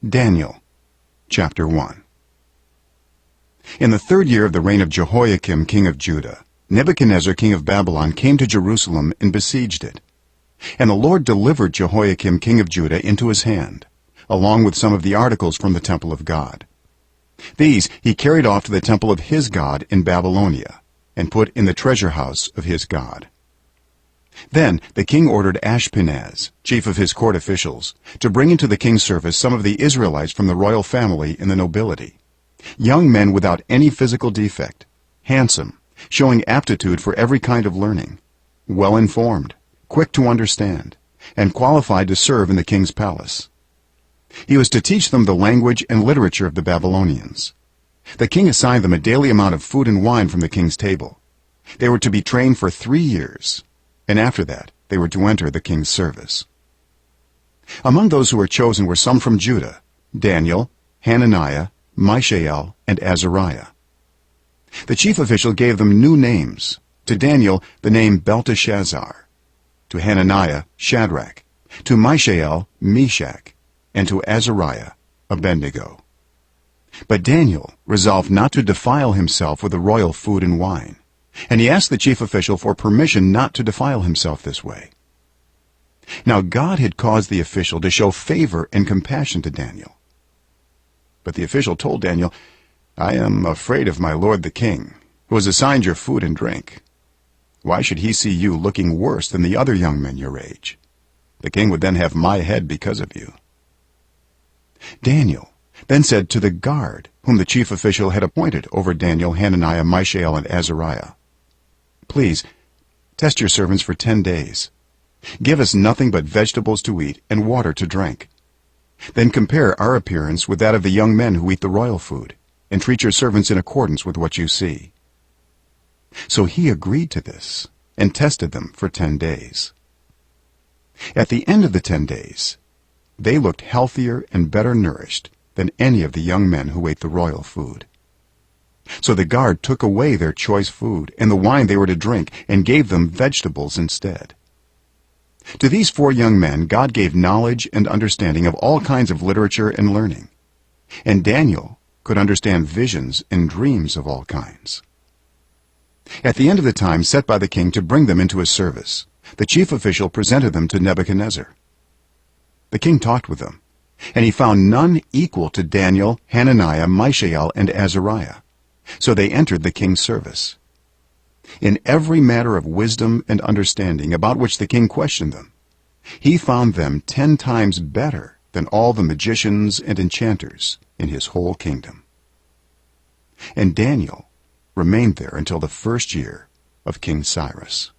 Daniel, chapter 1. In the 3rd year of the reign of Jehoiakim, king of Judah, Nebuchadnezzar, king of Babylon, came to Jerusalem and besieged it. And the Lord delivered Jehoiakim, king of Judah, into his hand, along with some of the articles from the temple of God. These he carried off to the temple of his God in Babylonia, and put in the treasure house of his God. Then the king ordered Ashpenaz, chief of his court officials, to bring into the king's service some of the Israelites from the royal family and the nobility, young men without any physical defect, handsome, showing aptitude for every kind of learning, well informed, quick to understand, and qualified to serve in the king's palace. He was to teach them the language and literature of the Babylonians. The king assigned them a daily amount of food and wine from the king's table. They were to be trained for 3 years, and after that they were to enter the king's service. Among those who were chosen were some from Judah: Daniel, Hananiah, Mishael, and Azariah. The chief official gave them new names: to Daniel the name Belteshazzar, to Hananiah Shadrach, to Mishael Meshach, and to Azariah Abednego. But Daniel resolved not to defile himself with the royal food and wine, and he asked the chief official for permission not to defile himself this way. Now God had caused the official to show favor and compassion to Daniel. But the official told Daniel, "I am afraid of my lord the king, who has assigned your food and drink. Why should he see you looking worse than the other young men your age? The king would then have my head because of you." Daniel then said to the guard, whom the chief official had appointed over Daniel, Hananiah, Mishael, and Azariah, "Please, test your servants for 10 days. Give us nothing but vegetables to eat and water to drink. Then compare our appearance with that of the young men who eat the royal food, and treat your servants in accordance with what you see." So he agreed to this, and tested them for 10 days. At the end of the 10 days, they looked healthier and better nourished than any of the young men who ate the royal food. So the guard took away their choice food and the wine they were to drink, and gave them vegetables instead. To these 4 young men God gave knowledge and understanding of all kinds of literature and learning, and Daniel could understand visions and dreams of all kinds. At the end of the time set by the king to bring them into his service, the chief official presented them to Nebuchadnezzar. The king talked with them, and he found none equal to Daniel, Hananiah, Mishael, and Azariah. So they entered the king's service. In every matter of wisdom and understanding about which the king questioned them, he found them 10 times better than all the magicians and enchanters in his whole kingdom. And Daniel remained there until the 1st year of King Cyrus.